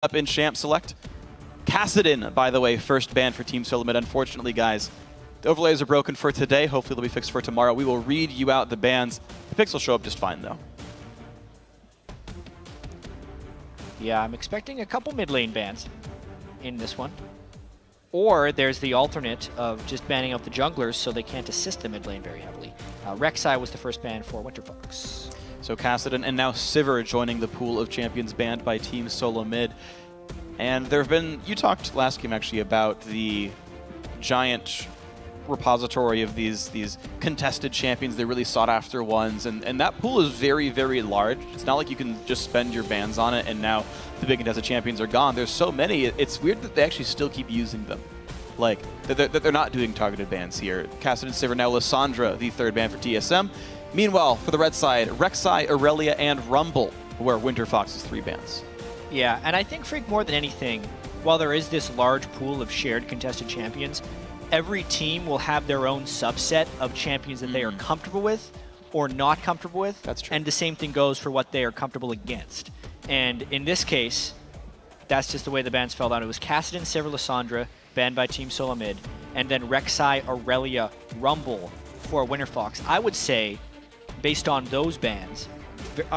Up in Champ Select. Kassadin, by the way, first ban for Team Solomid. Unfortunately, guys, the overlays are broken for today. Hopefully they'll be fixed for tomorrow. We will read you out the bans. The picks will show up just fine, though. Yeah, I'm expecting a couple mid lane bans in this one. Or there's the alternate of just banning out the junglers so they can't assist the mid lane very heavily. Rek'Sai was the first ban for Winterfox. So Kassadin and now Sivir joining the pool of champions banned by Team Solomid. And there have been, you talked last game actually about the giant repository of these contested champions, the really sought after ones, and that pool is very, very large. It's not like you can just spend your bans on it and now the big contested champions are gone. There's so many, it's weird that they actually still keep using them. Like, they're not doing targeted bans here. Kassadin, Sivir, now Lissandra, the third ban for TSM. Meanwhile, for the red side, Rek'Sai, Aurelia, and Rumble, where Winterfox's 3 bans. Yeah, and I think Phreak, more than anything, while there is this large pool of shared contested champions, every team will have their own subset of champions that they are comfortable with or not comfortable with. That's true. And the same thing goes for what they are comfortable against. And in this case, that's just the way the bans fell down. It was Kassadin, Sivir, Lissandra, banned by Team Solomid, and then Rek'Sai, Aurelia, Rumble for Winterfox. I would say, based on those bans,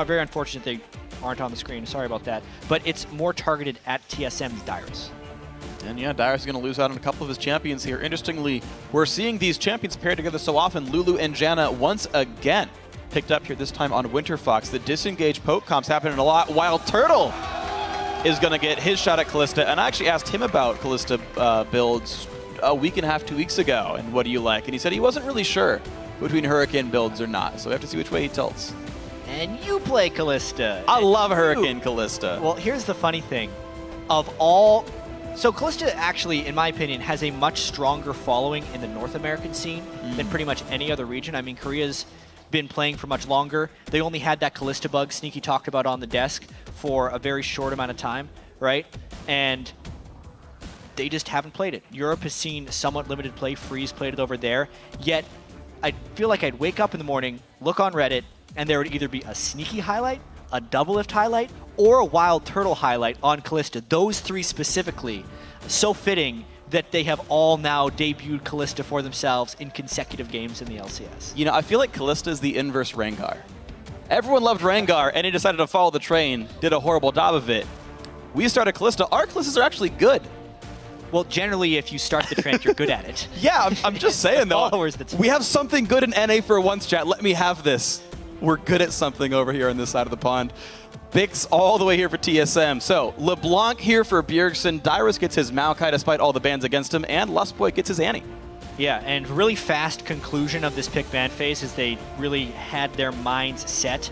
very unfortunate they aren't on the screen, sorry about that, but it's more targeted at TSM's Dyrus. And yeah, Dyrus is going to lose out on a couple of his champions here. Interestingly, we're seeing these champions paired together so often. Lulu and Janna once again picked up here, this time on Winterfox. The disengage poke comps happening a lot. Wildturtle is going to get his shot at Kalista, and I actually asked him about Kalista builds a week and a half, 2 weeks ago, and what do you like? And he said he wasn't really sure between Hurricane builds or not, so we have to see which way he tilts. And you play Kalista. I love Hurricane Kalista. Well, here's the funny thing. Of all... So Kalista actually, in my opinion, has a much stronger following in the North American scene than pretty much any other region. I mean, Korea's been playing for much longer. They only had that Kalista bug Sneaky talked about on the desk for a very short amount of time, right? And they just haven't played it. Europe has seen somewhat limited play. Freeze played it over there. Yet, I feel like I'd wake up in the morning, look on Reddit, and there would either be a Sneaky highlight, a double lift highlight, or a Wildturtle highlight on Kalista. Those 3 specifically, so fitting that they have all now debuted Kalista for themselves in consecutive games in the LCS. You know, I feel like Kalista is the inverse Rengar. Everyone loved Rengar, and he decided to follow the train, did a horrible job of it. We started Kalista. Our Kalistas are actually good. Well, generally, if you start the trend, you're good at it. Yeah, I'm just saying, though. We have something good in NA for once, chat. Let me have this. We're good at something over here on this side of the pond. Bix all the way here for TSM. So, LeBlanc here for Bjergsen. Dyrus gets his Maokai despite all the bans against him, and Lustboy gets his Annie. Yeah, and really fast conclusion of this pick ban phase is they really had their minds set.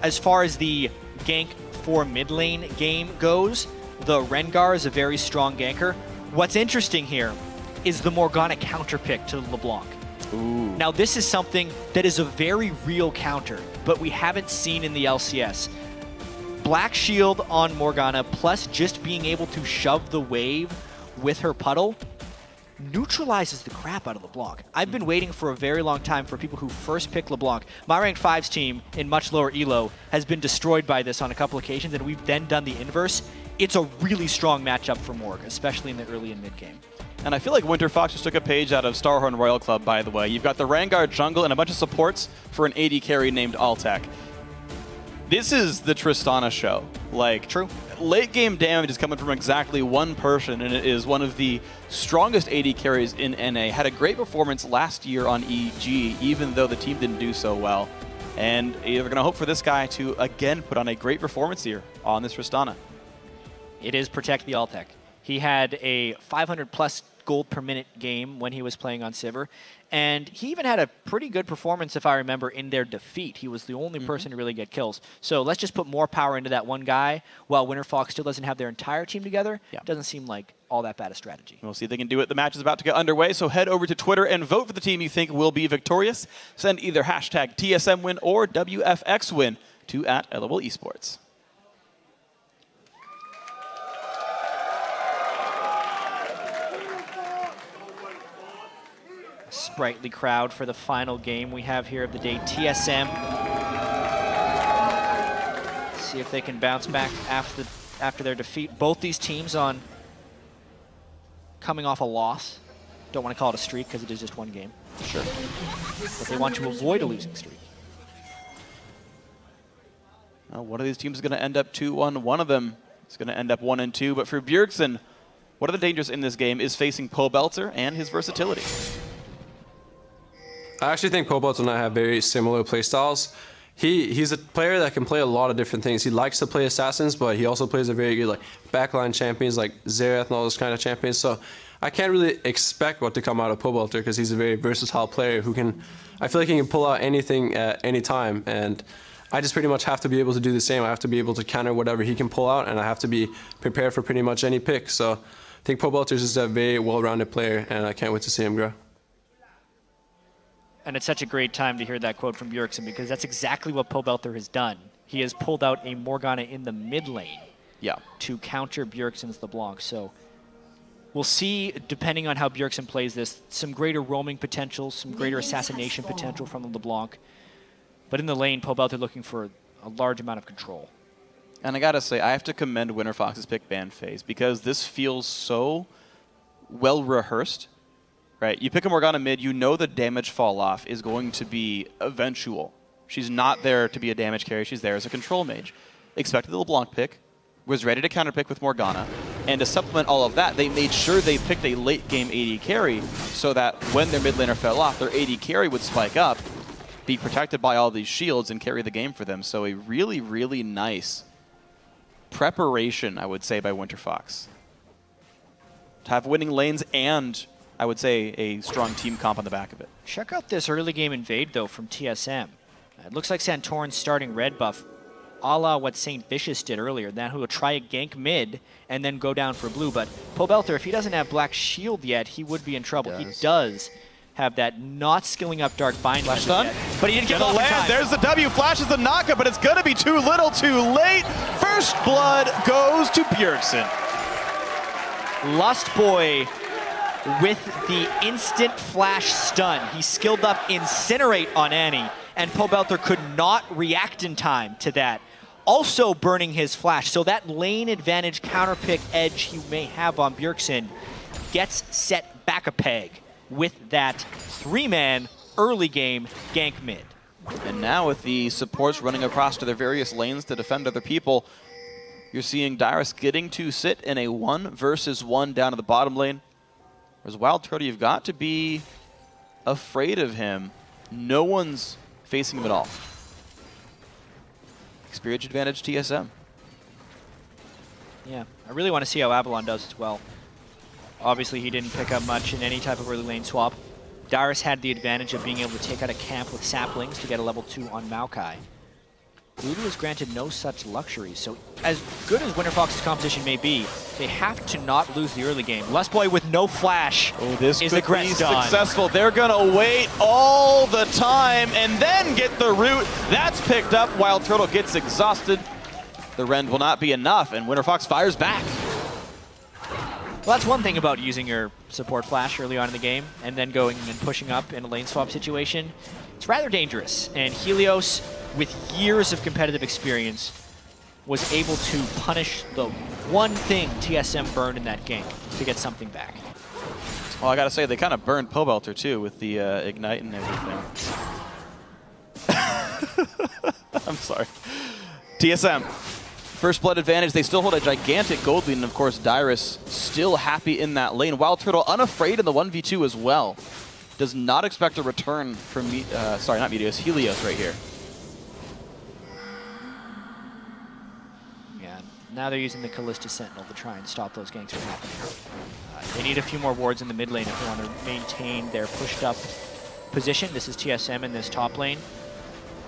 As far as the gank for mid lane game goes, the Rengar is a very strong ganker. What's interesting here is the Morgana counter pick to LeBlanc. Ooh. Now this is something that is a very real counter, but we haven't seen in the LCS. Black Shield on Morgana, plus just being able to shove the wave with her puddle, neutralizes the crap out of LeBlanc. I've been waiting for a very long time for people who first pick LeBlanc. My rank 5's team in much lower elo has been destroyed by this on a couple occasions, and we've then done the inverse. It's a really strong matchup for Morg, especially in the early and mid game. And I feel like Winterfox just took a page out of Starhorn Royal Club, by the way. You've got the Rengar jungle and a bunch of supports for an AD carry named Altec. This is the Tristana show. Like, true. Late game damage is coming from exactly one person, and it is one of the strongest AD carries in NA. Had a great performance last year on EG, even though the team didn't do so well. And you're going to hope for this guy to, again, put on a great performance here on this Tristana. It is Protect the Altec. He had a 500+ gold per minute game when he was playing on Sivir, and he even had a pretty good performance, if I remember, in their defeat. He was the only person to really get kills. So let's just put more power into that one guy while Winterfox still doesn't have their entire team together. Yeah. Doesn't seem like all that bad a strategy. We'll see if they can do it. The match is about to get underway, so head over to Twitter and vote for the team you think will be victorious. Send either hashtag TSM win or WFX win to @LOLesports. Sprightly crowd for the final game we have here of the day. TSM. See if they can bounce back after their defeat. Both these teams on coming off a loss. Don't want to call it a streak because it is just one game. Sure. But they want to avoid a losing streak. Well, one of these teams is going to end up 2-1. One of them is going to end up 1-2. But for Bjergsen, one of the dangers in this game is facing Pobelter and his versatility. I actually think Pobelter and I have very similar playstyles. He's a player that can play a lot of different things. He likes to play assassins, but he also plays a very good backline champions like Xerath and all those kind of champions. So I can't really expect what to come out of Pobelter because he's a very versatile player who can, I feel like he can pull out anything at any time. And I just pretty much have to be able to do the same. I have to be able to counter whatever he can pull out, and I have to be prepared for pretty much any pick. So I think Pobelter is just a very well-rounded player, and I can't wait to see him grow. And it's such a great time to hear that quote from Bjergsen because that's exactly what Pobelter has done. He has pulled out a Morgana in the mid lane to counter Bjergsen's LeBlanc. So we'll see, depending on how Bjergsen plays this, some greater roaming potential, some greater assassination potential from the LeBlanc. But in the lane, Pobelter looking for a large amount of control. And I gotta say, I have to commend Winterfox's pick ban phase because this feels so well rehearsed. Right, you pick a Morgana mid, you know the damage fall off is going to be eventual. She's not there to be a damage carry, she's there as a control mage. Expected the LeBlanc pick, was ready to counterpick with Morgana, and to supplement all of that, they made sure they picked a late game AD carry so that when their mid laner fell off, their AD carry would spike up, be protected by all these shields, and carry the game for them. So a really, really nice preparation, I would say, by Winterfox. To have winning lanes and I would say a strong team comp on the back of it. Check out this early game invade, though, from TSM. It looks like Santorin's starting red buff, a la what St. Vicious did earlier. Then he'll try a gank mid and then go down for blue. But Pobelter, if he doesn't have Black Shield yet, he would be in trouble. He does have that not skilling up Dark Bind. Flash stun. But he didn't get off in time. There's the W, flashes the knockup, but it's going to be too little, too late. First blood goes to Bjergsen. Lustboy with the instant flash stun. He skilled up Incinerate on Annie, and Pobelter could not react in time to that. Also burning his flash, so that lane advantage counterpick edge he may have on Bjergsen gets set back a peg with that 3-man early game gank mid. And now with the supports running across to their various lanes to defend other people, you're seeing Dyrus getting to sit in a 1-versus-1 down to the bottom lane. Whereas Wildturtle, you've got to be afraid of him. No one's facing him at all. Experience advantage TSM. Yeah, I really want to see how Avalon does as well. Obviously, he didn't pick up much in any type of early lane swap. Dyrus had the advantage of being able to take out a camp with saplings to get a level 2 on Maokai. Lulu is granted no such luxuries, so as good as Winterfox's competition may be, they have to not lose the early game. Lustboy with no flash this is could be successful. They're gonna wait all the time and then get the root. That's picked up while Turtle gets exhausted. The rend will not be enough, and Winterfox fires back. Well, that's one thing about using your support flash early on in the game and then going and pushing up in a lane swap situation. It's rather dangerous, and Helios, with years of competitive experience, was able to punish the one thing TSM burned in that game to get something back. Well, I gotta say, they kind of burned Pobelter too with the Ignite and everything. I'm sorry. TSM, first blood advantage. They still hold a gigantic gold lead, and of course, Dyrus still happy in that lane. Wildturtle unafraid in the 1v2 as well. Does not expect a return from, sorry, not Meteos, Helios right here. Yeah, now they're using the Kalista Sentinel to try and stop those ganks from happening. They need a few more wards in the mid lane if they want to maintain their pushed up position. This is TSM in this top lane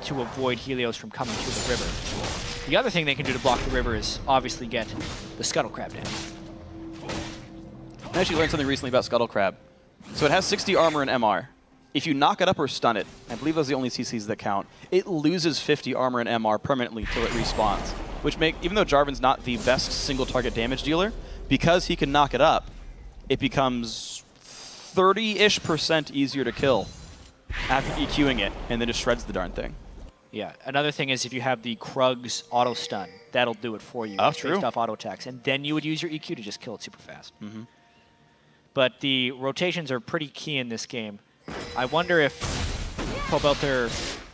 to avoid Helios from coming through the river. The other thing they can do to block the river is obviously get the Scuttle Crab down. I actually learned something recently about Scuttle Crab. So it has 60 armor and MR. If you knock it up or stun it, I believe those are the only CCs that count, it loses 50 armor and MR permanently till it respawns. Which even though Jarvan's not the best single target damage dealer, because he can knock it up, it becomes 30-ish% easier to kill after EQing it, and then just shreds the darn thing. Yeah, another thing is if you have the Krug's auto stun, that'll do it for you. Oh, Based true. off auto attacks. And then you would use your EQ to just kill it super fast. But the rotations are pretty key in this game. I wonder if Pobelter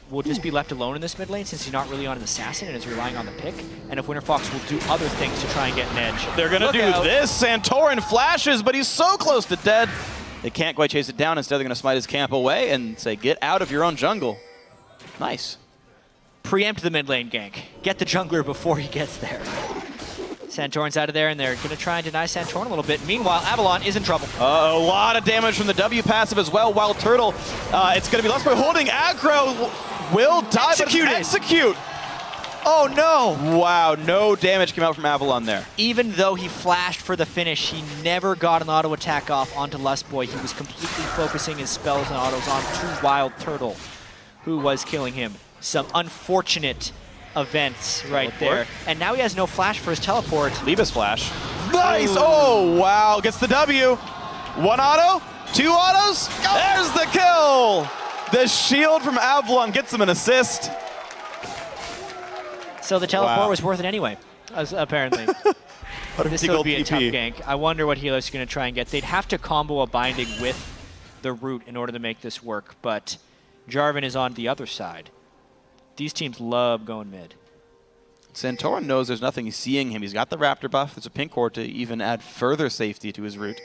will just be left alone in this mid lane since he's not really on an assassin and is relying on the pick. And if Winterfox will do other things to try and get an edge. They're going to do this. Santorin flashes, but he's so close to dead. They can't quite chase it down. Instead, they're going to smite his camp away and say, get out of your own jungle. Nice. Preempt the mid lane gank. Get the jungler before he gets there. Santorin's out of there, and they're going to try and deny Santorin a little bit. Meanwhile, Avalon is in trouble. A lot of damage from the W passive as well. Wildturtle. It's going to be Lustboy holding aggro. Will die, but execute. Oh, no. Wow, no damage came out from Avalon there. Even though he flashed for the finish, he never got an auto attack off onto Lustboy. He was completely focusing his spells and autos on Wildturtle, who was killing him. Some unfortunate events right there. And now he has no flash for his teleport. Leave his flash. Nice! Oh, wow. Gets the W. One auto, two autos. There's the kill! The shield from Avalon gets him an assist. So the teleport was worth it anyway, apparently. This will be a tough gank. I wonder what Helios is going to try and get. They'd have to combo a binding with the root in order to make this work, but Jarvan is on the other side. These teams love going mid. Santorin knows there's nothing seeing him. He's got the Raptor buff. There's a pink cord to even add further safety to his root.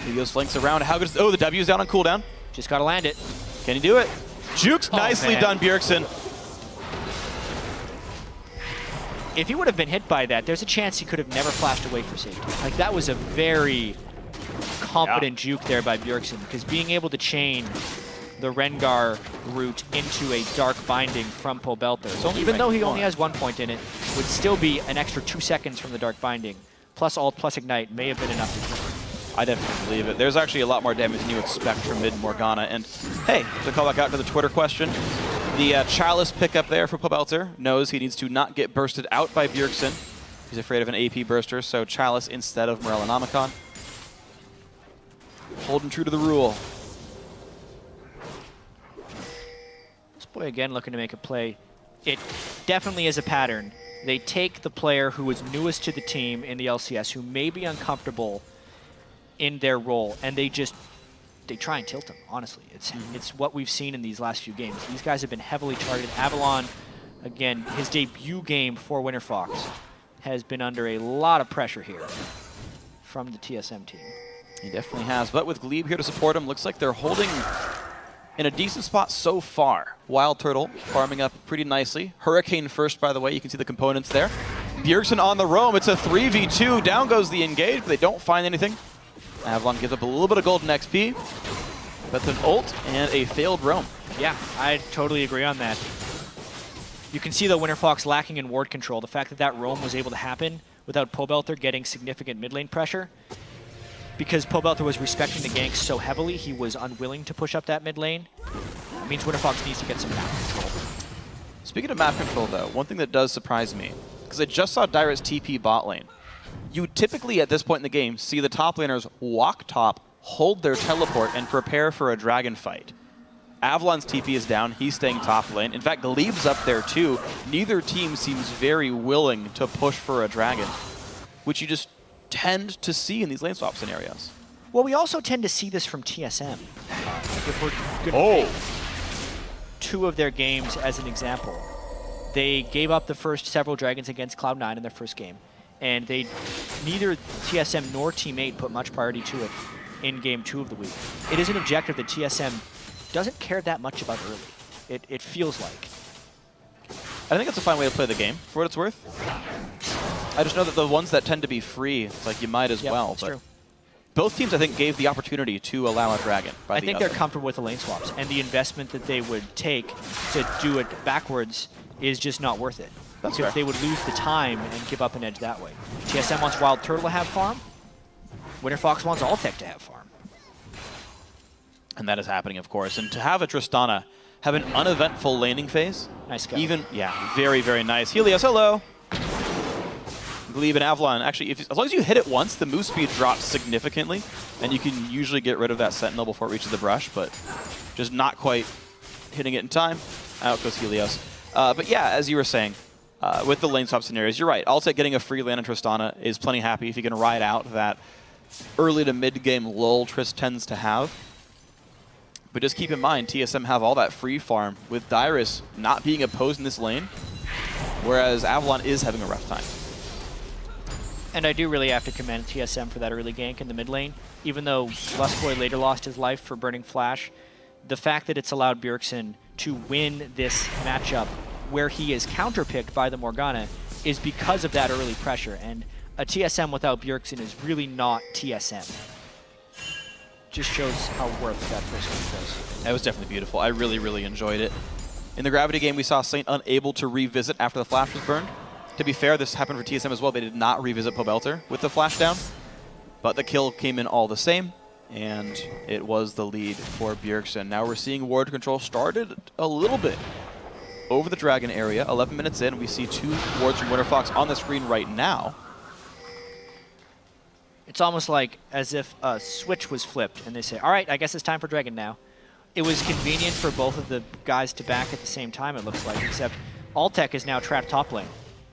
Helios flanks around. How good is... Oh, the W's down on cooldown. Just got to land it. Can he do it? Jukes, nicely done, Bjergsen. If he would have been hit by that, there's a chance he could have never flashed away for safety. Like, that was a very competent juke there by Bjergsen, because being able to chain the Rengar route into a dark binding from Pobelter, so even though he only has 1 point in it, would still be an extra 2 seconds from the dark binding. Plus ult, plus ignite may have been enough to kill him. I definitely believe it. There's actually a lot more damage than you expect from mid Morgana. And hey, to call back out to the Twitter question, the Chalice pickup there for Pobelter knows he needs to not get bursted out by Bjergsen. He's afraid of an AP burster, so Chalice instead of Morellonomicon. Holding true to the rule. Lustboy again looking to make a play. It definitely is a pattern. They take the player who is newest to the team in the LCS, who may be uncomfortable in their role, and they try and tilt him, honestly. It's what we've seen in these last few games. These guys have been heavily targeted. Avalon, again, his debut game for Winterfox has been under a lot of pressure here from the TSM team. He definitely has, but with Gleeb here to support him, looks like they're holding in a decent spot so far. Wildturtle farming up pretty nicely. Hurricane first, by the way. You can see the components there. Bjergsen on the roam. It's a 3v2. Down goes the engage, but they don't find anything. Avalon gives up a little bit of golden XP. That's an ult and a failed roam. Yeah, I totally agree on that. You can see, though, Winterfox lacking in ward control. The fact that that roam was able to happen without Pobelter getting significant mid lane pressure. Because Pobelter was respecting the ganks so heavily, he was unwilling to push up that mid lane. It means Winterfox needs to get some map control. Speaking of map control, though, one thing that does surprise me, because I just saw Dyrus TP bot lane. You typically, at this point in the game, see the top laners walk top, hold their teleport, and prepare for a dragon fight. Avalon's TP is down. He's staying top lane. In fact, Gleeb's up there, too. Neither team seems very willing to push for a dragon, which you just tend to see in these lane swap scenarios. Well, we also tend to see this from TSM. If we're going to take 2 of their games as an example. They gave up the first several dragons against Cloud9 in their first game. And neither TSM nor Team 8 put much priority to it in Game 2 of the week. It is an objective that TSM doesn't care that much about early. It feels like. I think it's a fine way to play the game, for what it's worth. I just know that the ones that tend to be free, it's like you might as well. That's but true. Both teams, I think, gave the opportunity to allow a dragon. I think they're comfortable with the lane swaps, and the investment that they would take to do it backwards is just not worth it. That's because fair. they would lose the time and give up an edge that way. TSM wants Wildturtle to have farm. Winterfox wants Altec to have farm. And that is happening, of course. And to have a Tristana have an uneventful laning phase. Nice go. Very, very nice. Helios, hello. Gleeb and Avalon. Actually, as long as you hit it once, the move speed drops significantly, and you can usually get rid of that Sentinel before it reaches the brush, but just not quite hitting it in time. Out goes Helios. But yeah, as you were saying, with the lane swap scenarios, you're right. Altec getting a free lane on Tristana is plenty happy if you can ride out that early to mid-game lull Trist tends to have. But just keep in mind, TSM have all that free farm with Dyrus not being opposed in this lane, whereas Avalon is having a rough time. And I do really have to commend TSM for that early gank in the mid lane. Even though Lustboy later lost his life for burning Flash, the fact that it's allowed Bjergsen to win this matchup where he is counterpicked by the Morgana is because of that early pressure. And a TSM without Bjergsen is really not TSM. Just shows how worth that first game was. That was definitely beautiful. I really, really enjoyed it. In the Gravity game, we saw Saint unable to revisit after the Flash was burned. To be fair, this happened for TSM as well. They did not revisit Pobelter with the Flash down, but the kill came in all the same, and it was the lead for Bjergsen. Now we're seeing ward control started a little bit over the Dragon area. 11 minutes in, we see 2 wards from Winterfox on the screen right now. It's almost like as if a switch was flipped, and they say, all right, I guess it's time for Dragon now. It was convenient for both of the guys to back at the same time, it looks like, except Altec is now trapped top lane.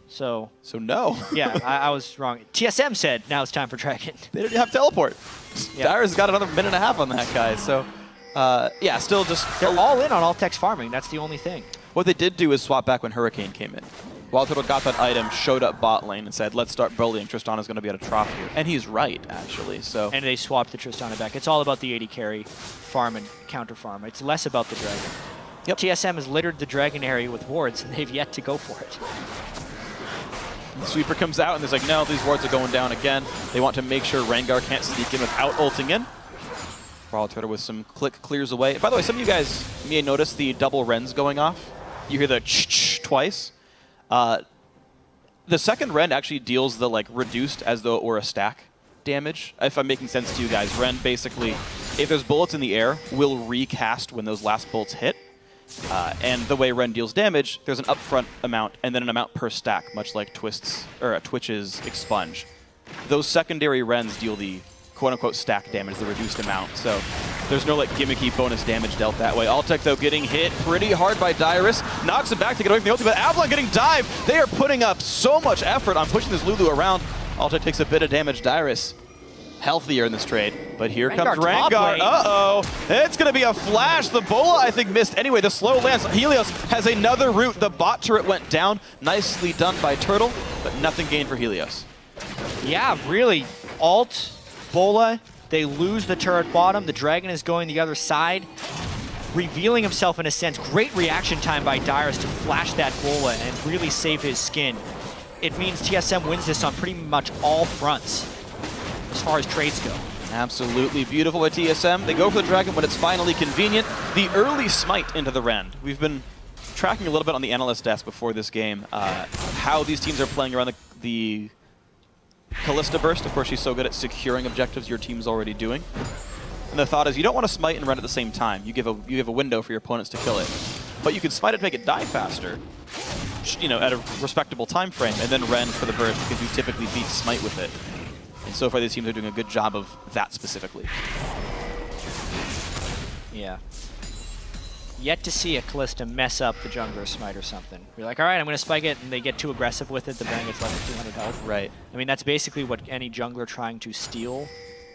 So no. Yeah, I was wrong. TSM said, now it's time for Dragon. They didn't have teleport. Yeah. Dyrus got another minute and a half on that guy. So, yeah, still just... They're all in on Altec's farming. That's the only thing. What they did do is swap back when Hurricane came in. Wildturtle got that item, showed up bot lane, and said, let's start bullying. Tristana's going to be at a trough here. And he's right, actually. So. And they swapped the Tristana back. It's all about the AD carry farm and counter farm. It's less about the Dragon. Yep. TSM has littered the Dragon area with wards, and they've yet to go for it. The sweeper comes out, and there's like, no, these wards are going down again. They want to make sure Rengar can't sneak in without ulting in. Wildturtle with some click clears away. By the way, some of you guys may notice the double Rens going off. You hear the ch-ch twice. The second Ren actually deals the like reduced as though it were a stack damage. If I'm making sense to you guys, Ren basically, if there's bullets in the air, will recast when those last bullets hit. And the way Ren deals damage, there's an upfront amount and then an amount per stack, much like Twitch's Expunge. Those secondary Rens deal the quote-unquote stack damage, the reduced amount. So there's no like gimmicky bonus damage dealt that way. Altec, though, getting hit pretty hard by Dyrus. Knocks it back to get away from the ulti, but Avalon getting dived. They are putting up so much effort on pushing this Lulu around. Altec takes a bit of damage. Dyrus healthier in this trade, but here comes Rengar. Uh-oh. It's going to be a flash. The Bola, I think, missed. Anyway, the slow lands. Helios has another route. The bot turret went down. Nicely done by Turtle, but nothing gained for Helios. Yeah, really. Alt, Bola, they lose the turret bottom. The Dragon is going the other side, revealing himself in a sense. Great reaction time by Dyrus to flash that Bola and really save his skin. It means TSM wins this on pretty much all fronts as far as trades go. Absolutely beautiful by TSM. They go for the Dragon when it's finally convenient. The early smite into the Rend. We've been tracking a little bit on the analyst desk before this game, how these teams are playing around the Kalista burst. Of course, she's so good at securing objectives your team's already doing. And the thought is you don't want to smite and Rend at the same time. You give a window for your opponents to kill it. But you can smite it to make it die faster, you know, at a respectable time frame, and then Rend for the burst because you typically beat smite with it. And so far, these teams are doing a good job of that specifically. Yeah. Yet to see a Kalista mess up the jungler smite or something. You're like, all right, I'm going to spike it, and they get too aggressive with it. The Bang gets less than 200 health. Right. I mean, that's basically what any jungler trying to steal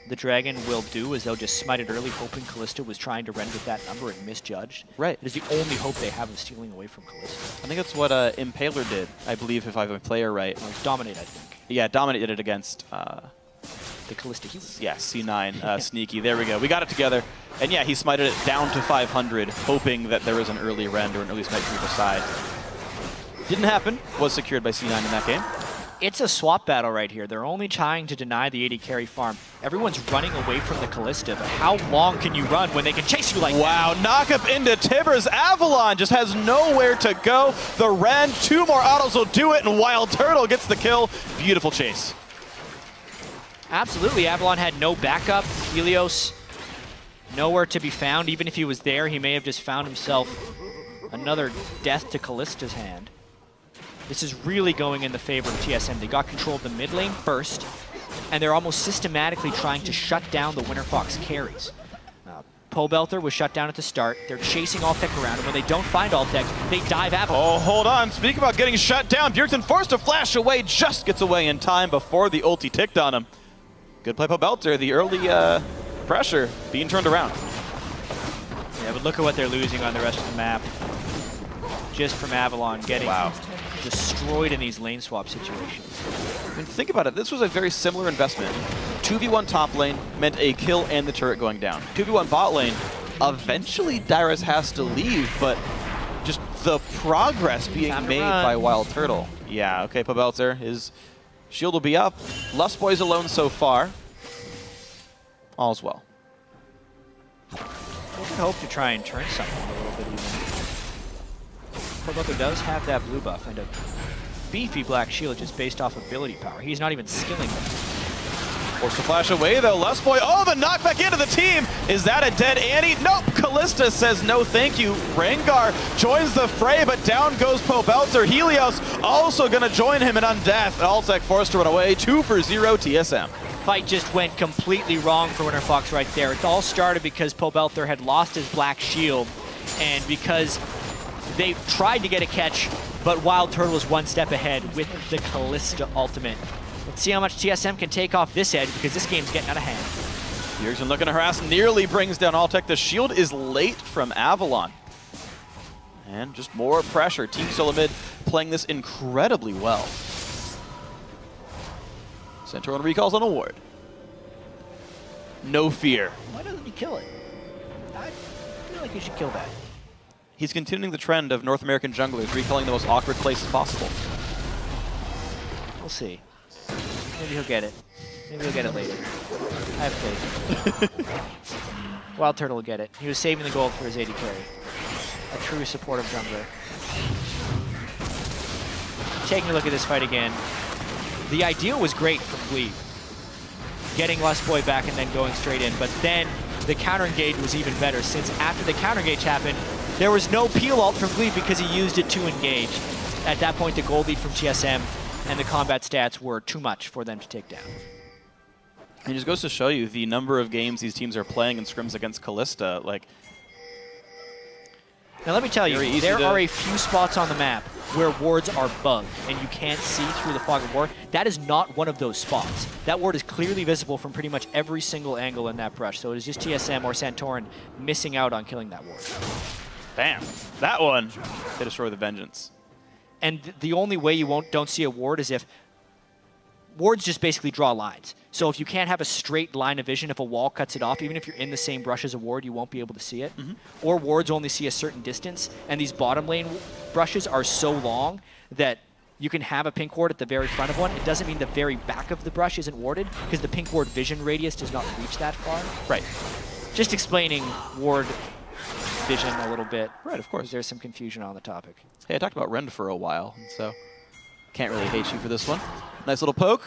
the Dragon will do, is they'll just smite it early, hoping Kalista was trying to rend with that number and misjudged. Right. It is the only hope they have of stealing away from Kalista. I think that's what Impaler did, I believe, if I have a player right. Well, Dominate, I think. Yeah, Dominate did it against... the Kalista Healer. Yeah, C9, Sneaky. There we go. We got it together. And yeah, he smited it down to 500, hoping that there was an early rend or an early smite from either side. Didn't happen. Was secured by C9 in that game. It's a swap battle right here. They're only trying to deny the AD carry farm. Everyone's running away from the Kalista, but how long can you run when they can chase you like that? Wow, knock up into Tibbers. Avalon just has nowhere to go. The Rend, 2 more autos will do it, and Wildturtle gets the kill. Beautiful chase. Absolutely, Avalon had no backup. Helios, nowhere to be found. Even if he was there, he may have just found himself another death to Kalista's hand. This is really going in the favor of TSM. They got control of the mid lane first, and they're almost systematically trying to shut down the Winterfox carries. Pobelter was shut down at the start. They're chasing Altec around, and when they don't find Altec, they dive Avalon. Oh, hold on. Speaking about getting shut down, Bjergsen forced to flash away, just gets away in time before the ulti ticked on him. Good play, Pobelter. The early pressure being turned around. Yeah, but look at what they're losing on the rest of the map. Just from Avalon getting destroyed in these lane swap situations. I mean, think about it. This was a very similar investment. 2v1 top lane meant a kill and the turret going down. 2v1 bot lane, eventually Dyrus has to leave, but just the progress being made by Wildturtle. Yeah, okay, Pobelter, his shield will be up. Lustboy's alone so far. All's well. We can hope to try and turn something a little bit even. Pobelter does have that blue buff and a beefy black shield just based off ability power. He's not even skilling them. Forced to flash away though, Lustboy. Oh, the knockback into the team! Is that a dead Annie? Nope, Kalista says no thank you. Rengar joins the fray, but down goes Pobelter. Helios also gonna join him in Undeath. Altec forced to run away, 2-for-0 TSM. Fight just went completely wrong for Winterfox right there. It all started because Pobelter had lost his black shield, and because they tried to get a catch, but Wildturtle was one step ahead with the Kalista ultimate. Let's see how much TSM can take off this edge, because this game's getting out of hand. Bjergsen looking to harass, nearly brings down Altec. The shield is late from Avalon. And just more pressure. Team Solomid playing this incredibly well. Santorin recalls on a ward. No fear. Why doesn't he kill it? I feel like he should kill that. He's continuing the trend of North American junglers recalling the most awkward places possible. We'll see. Maybe he'll get it. Maybe he'll get it later. I have faith. Wildturtle will get it. He was saving the gold for his AD carry. A true supportive jungler. Taking a look at this fight again. The idea was great from Gleeb. Getting Lustboy back and then going straight in, but then the counter engage was even better, since after the counter engage happened, there was no peel ult from Gleeb because he used it to engage. At that point, the gold lead from TSM and the combat stats were too much for them to take down. It just goes to show you the number of games these teams are playing in scrims against Kalista. Like, now let me tell you, there are a few spots on the map where wards are bugged and you can't see through the fog of war. That is not one of those spots. That ward is clearly visible from pretty much every single angle in that brush. So it is just TSM or Santorin missing out on killing that ward. Bam. That one to destroy the Vengeance. And the only way you don't see a ward is if wards just basically draw lines. So if you can't have a straight line of vision, if a wall cuts it off, even if you're in the same brush as a ward, you won't be able to see it. Or wards only see a certain distance, and these bottom lane brushes are so long that you can have a pink ward at the very front of one. It doesn't mean the very back of the brush isn't warded, because the pink ward vision radius does not reach that far. Right. Just explaining ward vision a little bit. Right, of course. There's some confusion on the topic. Hey, I talked about Rend for a while, so can't really hate you for this one. Nice little poke.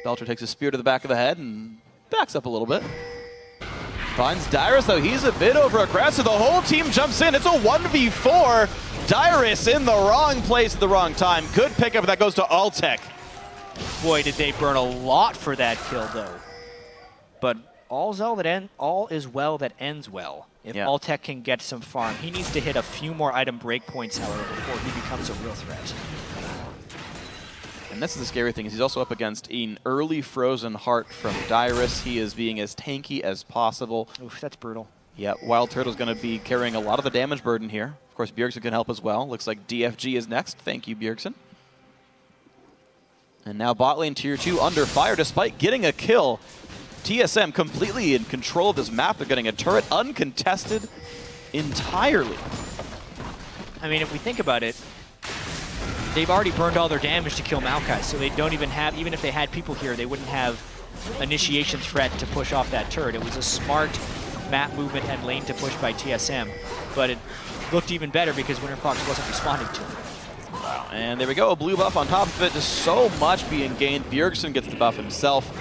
Belter takes a spear to the back of the head and backs up a little bit. Finds Dyrus, though. He's a bit over-aggressive. The whole team jumps in. It's a 1v4. Dyrus in the wrong place at the wrong time. Good pickup. That goes to Altec. Boy, did they burn a lot for that kill, though. But all is well that ends well. If Altec can get some farm, he needs to hit a few more item breakpoints, however, before he becomes a real threat. And that's the scary thing, is he's also up against an early Frozen Heart from Dyrus. He is being as tanky as possible. Oof, that's brutal. Yeah, Wildturtle's going to be carrying a lot of the damage burden here. Of course, Bjergsen can help as well. Looks like DFG is next. Thank you, Bjergsen. And now bot lane tier 2 under fire despite getting a kill. TSM completely in control of this map. They're getting a turret uncontested entirely. I mean, if we think about it, they've already burned all their damage to kill Maokai, so they don't even have, even if they had people here, they wouldn't have initiation threat to push off that turret. It was a smart map movement and lane to push by TSM, but it looked even better because Winterfox wasn't responding to it. Wow, and there we go, a blue buff on top of it. Just so much being gained. Bjergsen gets the buff himself.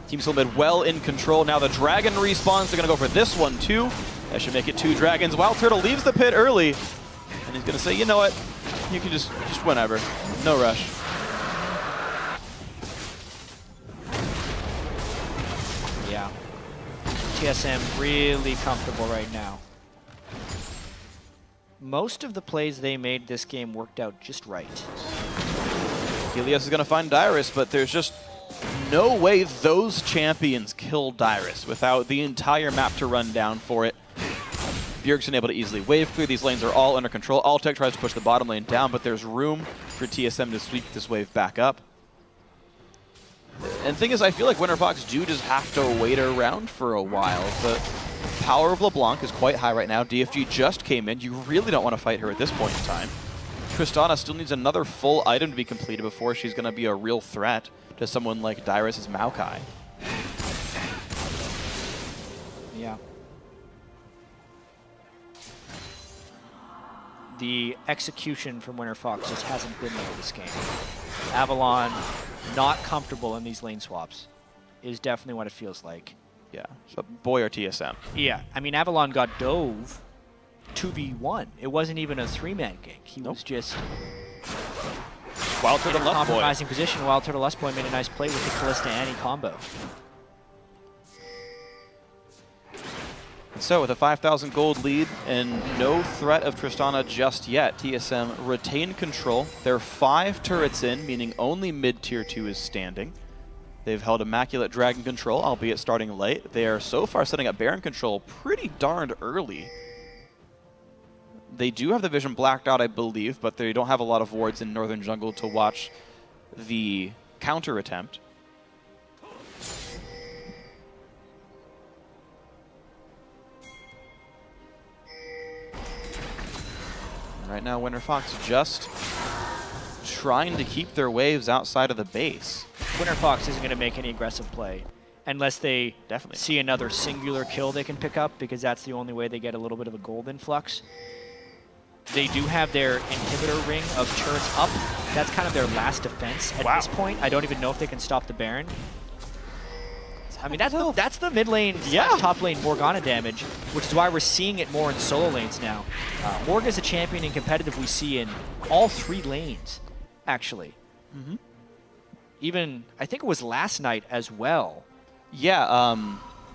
Team Solomid well in control. Now the dragon respawns. They're going to go for this one too. That should make it 2 dragons. Wildturtle leaves the pit early, and he's going to say, you know what? You can just whenever. No rush. Yeah. TSM really comfortable right now. Most of the plays they made this game worked out just right. Helios is going to find Dyrus, but there's just no way those champions kill Dyrus without the entire map to run down for it. Bjergsen able to easily wave clear. These lanes are all under control. Altec tries to push the bottom lane down, but there's room for TSM to sweep this wave back up. And the thing is, I feel like Winterfox do just have to wait around for a while. The power of LeBlanc is quite high right now. DFG just came in. You really don't want to fight her at this point in time. Tristana still needs another full item to be completed before she's going to be a real threat to someone like Dyrus' Maokai. Yeah. The execution from Winterfox just hasn't been there this game. Avalon, not comfortable in these lane swaps, is definitely what it feels like. Yeah, but boy or TSM. Yeah, I mean, Avalon got dove 2v1. It wasn't even a three-man gank. He was just Wildturtle in a compromising position. Wildturtle Lustboy made a nice play with the Kalista Annie combo. And so with a 5,000 gold lead and no threat of Tristana just yet, TSM retain control. They're 5 turrets in, meaning only mid-tier 2 is standing. They've held Immaculate Dragon control, albeit starting late. They are so far setting up Baron control pretty darned early. They do have the vision blacked out, I believe, but they don't have a lot of wards in Northern Jungle to watch the counter attempt. Right now, Winterfox just trying to keep their waves outside of the base. Winterfox isn't going to make any aggressive play unless they Definitely see another singular kill they can pick up, because that's the only way they get a little bit of a gold influx. They do have their inhibitor ring of turrets up. That's kind of their last defense at this point. I don't even know if they can stop the Baron. I mean, that's the mid lane, top lane Morgana damage, which is why we're seeing it more in solo lanes now. Morg is a champion in competitive we see in all 3 lanes, actually. Even, I think it was last night as well. Yeah,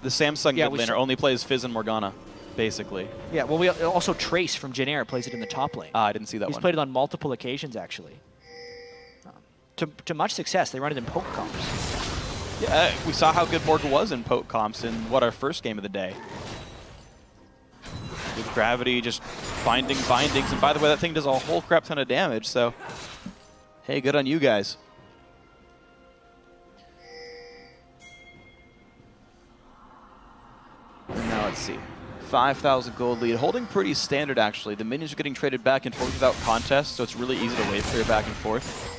the Samsung mid laner only plays Fizz and Morgana, basically. Yeah, well, we also Trace from Janna plays it in the top lane. I didn't see that one. He's played it on multiple occasions, actually. To much success. They run it in poke comps. Yeah, we saw how good Morg was in poke comps in, our first game of the day. With Gravity just finding bindings. And by the way, that thing does a whole crap ton of damage, so hey, good on you guys. And now let's see. 5,000 gold lead. Holding pretty standard, actually. The minions are getting traded back and forth without contest, so it's really easy to wave clear back and forth.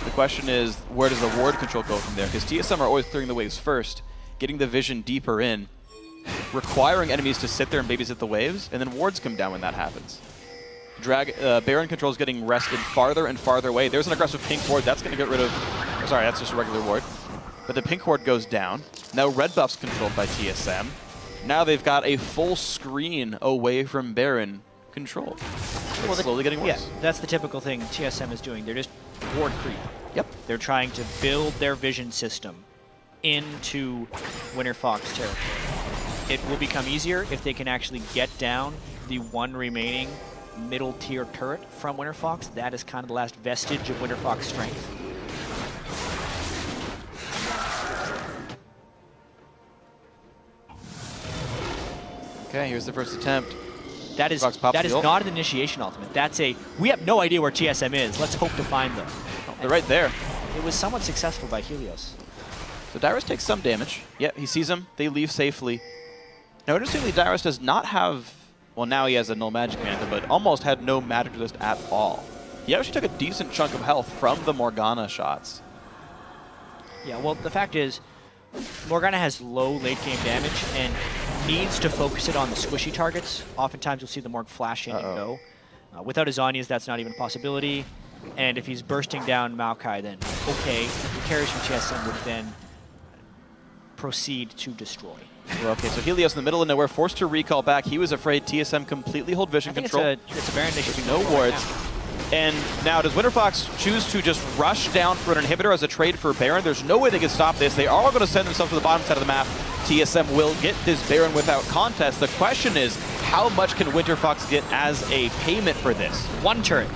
The question is, where does the ward control go from there? Because TSM are always clearing the waves first, getting the vision deeper in, requiring enemies to sit there and babysit the waves, and then wards come down when that happens. Baron control is getting rested farther and farther away. There's an aggressive pink ward. That's going to get rid of... Oh, sorry, that's just a regular ward. But the pink ward goes down. Now red buff's controlled by TSM. Now they've got a full screen away from Baron control. It's slowly getting worse. Yeah, that's the typical thing TSM is doing. They're just ward creep. Yep. They're trying to build their vision system into Winterfox territory. It will become easier if they can actually get down the one remaining middle tier turret from Winterfox. That is kind of the last vestige of Winterfox strength. Okay, here's the first attempt. That is not an initiation ultimate. That's a, we have no idea where TSM is. Let's hope to find them. Oh, they're right there. It was somewhat successful by Helios. So Dyrus takes some damage. Yep, he sees him. They leave safely. Now, interestingly, Dyrus does not have, well, now he has a null magic manta, but almost had no magic resist at all. He actually took a decent chunk of health from the Morgana shots. Yeah, well, the fact is, Morgana has low late game damage and needs to focus it on the squishy targets. Oftentimes you'll see the Morg flash in and go. Without his Zhonya's, that's not even a possibility. And if he's bursting down Maokai, then okay, the carries from TSM would then proceed to destroy. Well, okay, so Helios in the middle of nowhere, forced to recall back. He was afraid TSM completely hold vision control. It's a Baron, they should be no wards. And now, does Winterfox choose to just rush down for an inhibitor as a trade for Baron? There's no way they can stop this. They are all going to send themselves to the bottom side of the map. TSM will get this Baron without contest. The question is, how much can Winterfox get as a payment for this? 1 turret.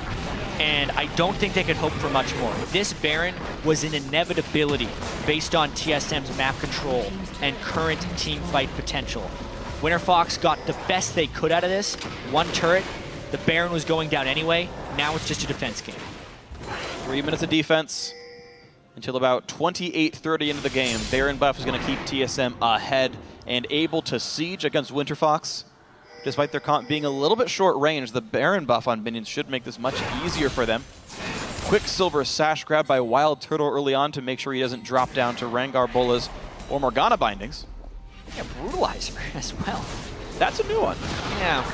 And I don't think they could hope for much more. This Baron was an inevitability based on TSM's map control and current team fight potential. Winterfox got the best they could out of this. 1 turret, the Baron was going down anyway. Now it's just a defense game. 3 minutes of defense until about 28:30 into the game. Baron buff is going to keep TSM ahead and able to siege against Winterfox. Despite their comp being a little bit short range, the Baron buff on minions should make this much easier for them. Quicksilver Sash grab by Wildturtle early on to make sure he doesn't drop down to Rengar Bolas or Morgana bindings. Yeah, Brutalizer as well. That's a new one. Yeah.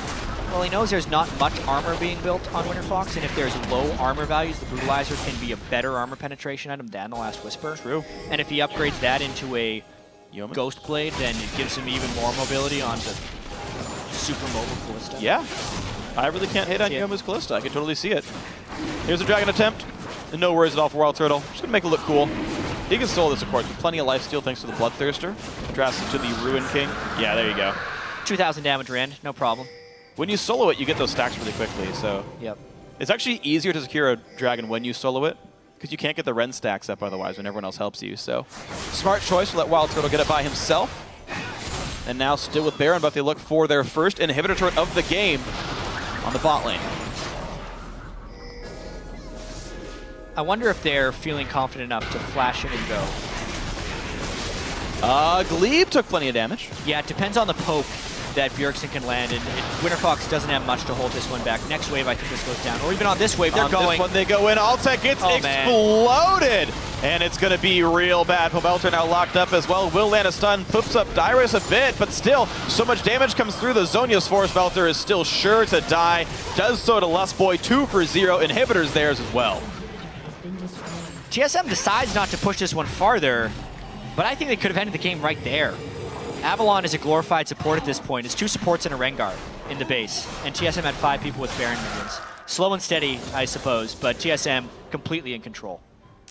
Well, he knows there's not much armor being built on Winterfox, and if there's low armor values, the Brutalizer can be a better armor penetration item than the Last Whisper. True. And if he upgrades that into a Ghost Blade, then it gives him even more mobility on the super mobile Kalista. Yeah. I really can't hate on Yomu's Kalista. I can totally see it. Here's a Dragon attempt. And no worries at all for Wildturtle. Just going to make it look cool. He can solo this, of course, with plenty of lifesteal thanks to the Bloodthirster. Drafts into the Ruin King. Yeah, there you go. 2,000 damage rend, no problem. When you solo it, you get those stacks really quickly, so... Yep. It's actually easier to secure a Dragon when you solo it, because you can't get the Ren stacks up otherwise when everyone else helps you, so... Smart choice to let Wildturtle get it by himself. And now, still with Baron, but they look for their first inhibitor turret of the game on the bot lane. I wonder if they're feeling confident enough to flash in and go. Gleeb took plenty of damage. Yeah, it depends on the poke that Bjergsen can land, and Winterfox doesn't have much to hold this one back. Next wave, I think this goes down. Or even on this wave, they're going. This one they go in. Altec gets exploded! And it's going to be real bad. Pobelter now locked up as well. Will land a stun, poops up Dyrus a bit, but still, so much damage comes through the Zhonya's force. Belter is still sure to die. Does so to Lustboy, 2 for 0. Inhibitors theirs as well. TSM decides not to push this one farther, but I think they could have ended the game right there. Avalon is a glorified support at this point. It's 2 supports and a Rengar in the base, and TSM had 5 people with Baron minions. Slow and steady, I suppose, but TSM completely in control.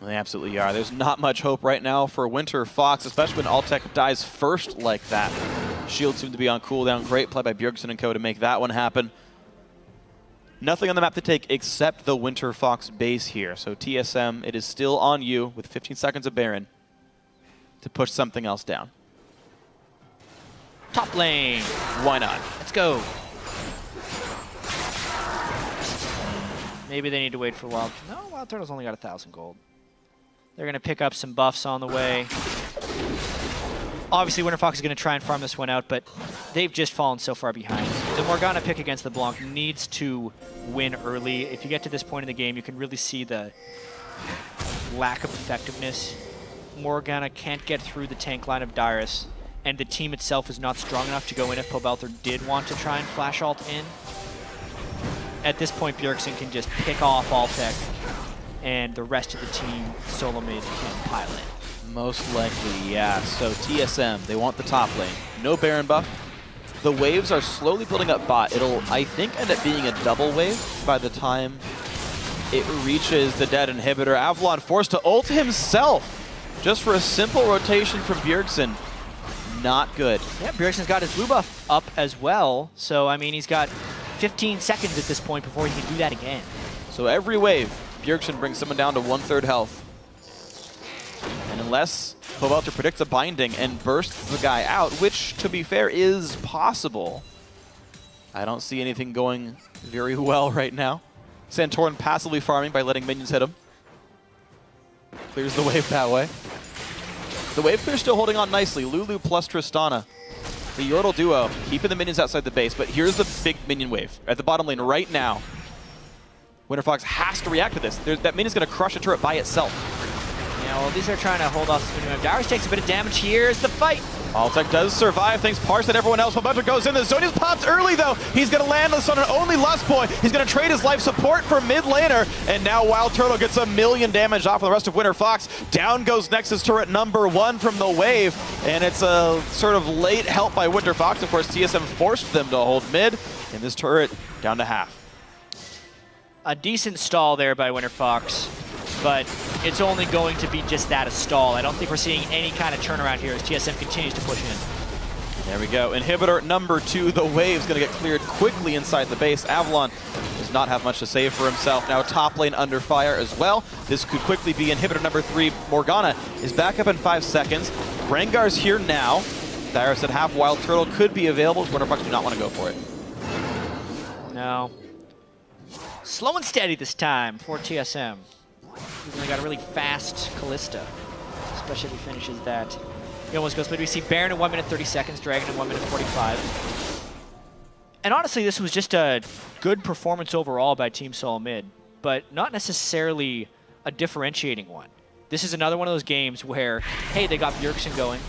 They absolutely are. There's not much hope right now for Winterfox, especially when Altec dies first like that. Shield seemed to be on cooldown. Great play by Bjergsen and co to make that one happen. Nothing on the map to take except the Winterfox base here. So TSM, it is still on you with 15 seconds of Baron to push something else down. Top lane. Why not? Let's go. Maybe they need to wait for Wild. No, Wildturtle's only got 1,000 gold. They're going to pick up some buffs on the way. Obviously, Winterfox is going to try and farm this one out, but they've just fallen so far behind. The Morgana pick against the LeBlanc needs to win early. If you get to this point in the game, you can really see the lack of effectiveness. Morgana can't get through the tank line of Dyrus, and the team itself is not strong enough to go in if Pobelter did want to try and flash ult in. At this point, Bjergsen can just pick off Altec, and the rest of the team, Solomid, can pile in. Most likely, yeah. So TSM, they want the top lane. No Baron buff. The waves are slowly building up bot. It'll, I think, end up being a double wave by the time it reaches the dead inhibitor. Avalon forced to ult himself just for a simple rotation from Bjergsen. Not good. Yeah, Bjergsen's got his blue buff up as well. So, I mean, he's got 15 seconds at this point before he can do that again. So every wave, Bjergsen brings someone down to 1/3 health. And unless Pobelter predicts a binding and bursts the guy out, which, to be fair, is possible, I don't see anything going very well right now. Santorin passively farming by letting minions hit him. Clears the wave that way. The wave clear still holding on nicely. Lulu plus Tristana. The Yordle duo keeping the minions outside the base, but here's the big minion wave at the bottom lane right now. Winterfox has to react to this. That minion's going to crush a turret by itself. Yeah, well, these are trying to hold off this minion wave. Dyrus takes a bit of damage. Here's the fight. Altec does survive, thanks parse that everyone else. Pobelter goes in. The Zhonya's popped early, though. He's going to land this on an only Lustboy. He's going to trade his life support for mid laner. And now Wildturtle gets 1,000,000 damage off of the rest of Winterfox. Down goes Nexus turret number 1 from the wave. And it's a sort of late help by Winterfox. Of course, TSM forced them to hold mid. And this turret down to half. A decent stall there by Winterfox, but it's only going to be just that, a stall. I don't think we're seeing any kind of turnaround here as TSM continues to push in. There we go. Inhibitor number 2. The wave's going to get cleared quickly inside the base. Avalon does not have much to say for himself. Now top lane under fire as well. This could quickly be inhibitor number 3. Morgana is back up in 5 seconds. Rengar's here now. Dyrus at half. Wildturtle could be available. Winterfox do not want to go for it. No. Slow and steady this time for TSM. Even they got a really fast Kalista, especially if he finishes that. He almost goes, but we see Baron in 1 minute 30 seconds, Dragon in 1 minute 45. And honestly, this was just a good performance overall by Team Solomid, but not necessarily a differentiating one. This is another one of those games where, hey, they got Bjergsen going.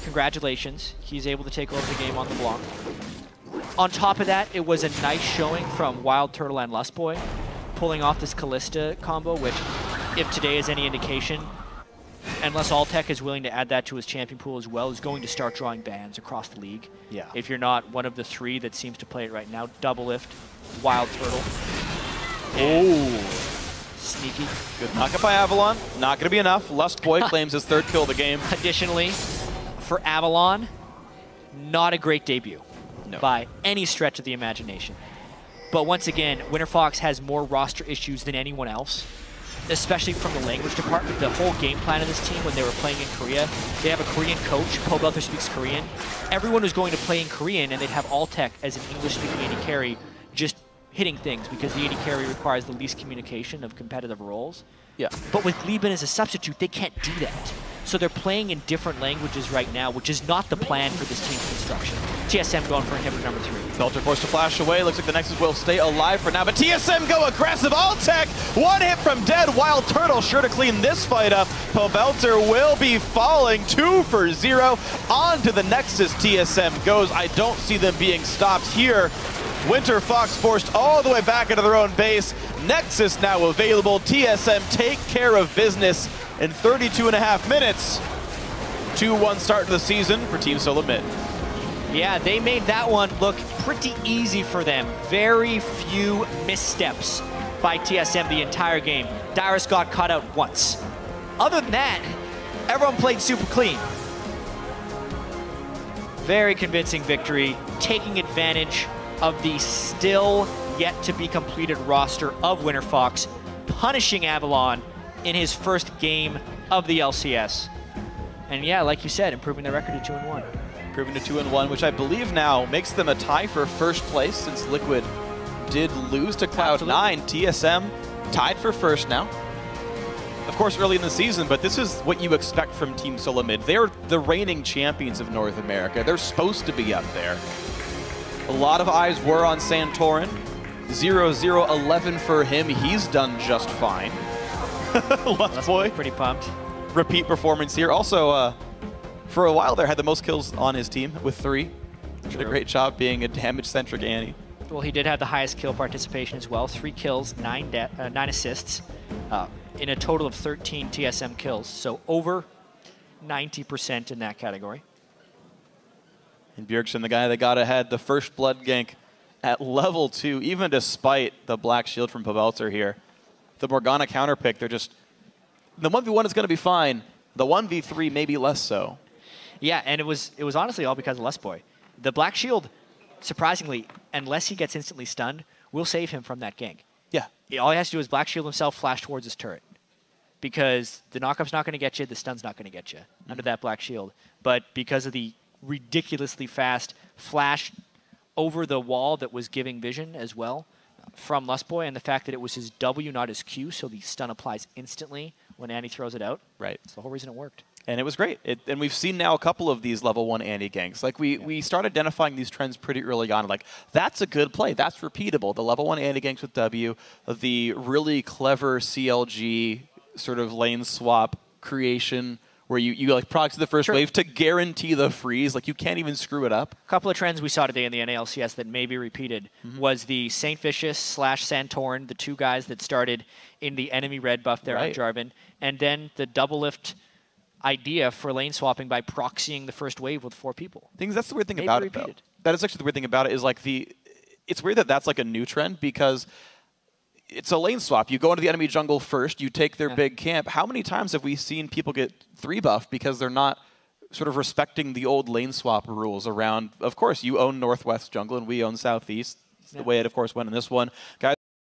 Congratulations. He's able to take over the game on the block. On top of that, it was a nice showing from Wildturtle and Lustboy, pulling off this Kalista combo, which, if today is any indication, unless Altec is willing to add that to his champion pool as well, is going to start drawing bans across the league. Yeah. If you're not one of the 3 that seems to play it right now, Double Lift, Wildturtle. Oh. Sneaky. Good knockup by Avalon. Not going to be enough. Lustboy claims his 3rd kill of the game. Additionally, for Avalon, not a great debut by any stretch of the imagination. But once again, Winterfox has more roster issues than anyone else, especially from the language department. The whole game plan of this team when they were playing in Korea, they have a Korean coach. Pobelter speaks Korean. Everyone was going to play in Korean, and they'd have Altec as an English-speaking AD carry just hitting things because the AD carry requires the least communication of competitive roles. Yeah. But with Gleeb as a substitute, they can't do that. So they're playing in different languages right now, which is not the plan for this team's construction. TSM going for inhibitor number 3. Pobelter forced to flash away. Looks like the Nexus will stay alive for now, but TSM go aggressive. Altec, 1 hit from dead. Wildturtle sure to clean this fight up. Pobelter will be falling 2 for 0. On to the Nexus TSM goes. I don't see them being stopped here. Winterfox forced all the way back into their own base. Nexus now available. TSM take care of business in 32.5 minutes. 2-1 start to the season for Team Solomid. Yeah, they made that one look pretty easy for them. Very few missteps by TSM the entire game. Dyrus got caught out once. Other than that, everyone played super clean. Very convincing victory, taking advantage of the still yet to be completed roster of Winterfox, punishing Avalon in his first game of the LCS. And yeah, like you said, improving their record to 2-1. Improving to 2-1, which I believe now makes them a tie for first place since Liquid did lose to Cloud9. TSM tied for first now. Of course, early in the season, but this is what you expect from Team Solomid. They're the reigning champions of North America. They're supposed to be up there. A lot of eyes were on Santorin. 0-0-11 for him. He's done just fine. Lustboy, pretty pumped. Repeat performance here. Also, for a while there, had the most kills on his team with 3. Did a great job being a damage-centric Annie. Well, he did have the highest kill participation as well. 3 kills, 9 assists, in a total of 13 TSM kills. So over 90% in that category. And Bjergsen, the guy that got ahead, the first blood gank at level 2, even despite the black shield from Pobelter here. The Morgana counterpick, they're just... The 1v1 is going to be fine. The 1v3 maybe less so. Yeah, and it was honestly all because of Lustboy. The black shield, surprisingly, unless he gets instantly stunned, will save him from that gank. Yeah. All he has to do is black shield himself, flash towards his turret. Because the knockup's not going to get you, the stun's not going to get you under that black shield. But because of the ridiculously fast flash over the wall that was giving vision as well from Lustboy, and the fact that it was his W, not his Q, so the stun applies instantly when Annie throws it out. Right. That's the whole reason it worked. And it was great. And we've seen now a couple of these level 1 Annie ganks. Like, we start identifying these trends pretty early on. Like, that's a good play. That's repeatable. The level 1 Annie ganks with W, the really clever CLG sort of lane swap creation where you like proc to the first wave to guarantee the freeze. Like, you can't even screw it up. A couple of trends we saw today in the NALCS that may be repeated was the Saint Vicious / Santorin, the 2 guys that started in the enemy red buff there on Jarvan, and then the double lift idea for lane swapping by proxying the first wave with 4 people. That's the weird thing about it, though. That is actually the weird thing about it is, like, it's weird that that's like a new trend because it's a lane swap. You go into the enemy jungle first, you take their big camp. How many times have we seen people get 3 buff because they're not sort of respecting the old lane swap rules around, of course, you own Northwest jungle and we own Southeast. It's the way it, of course, went in this one. Guys,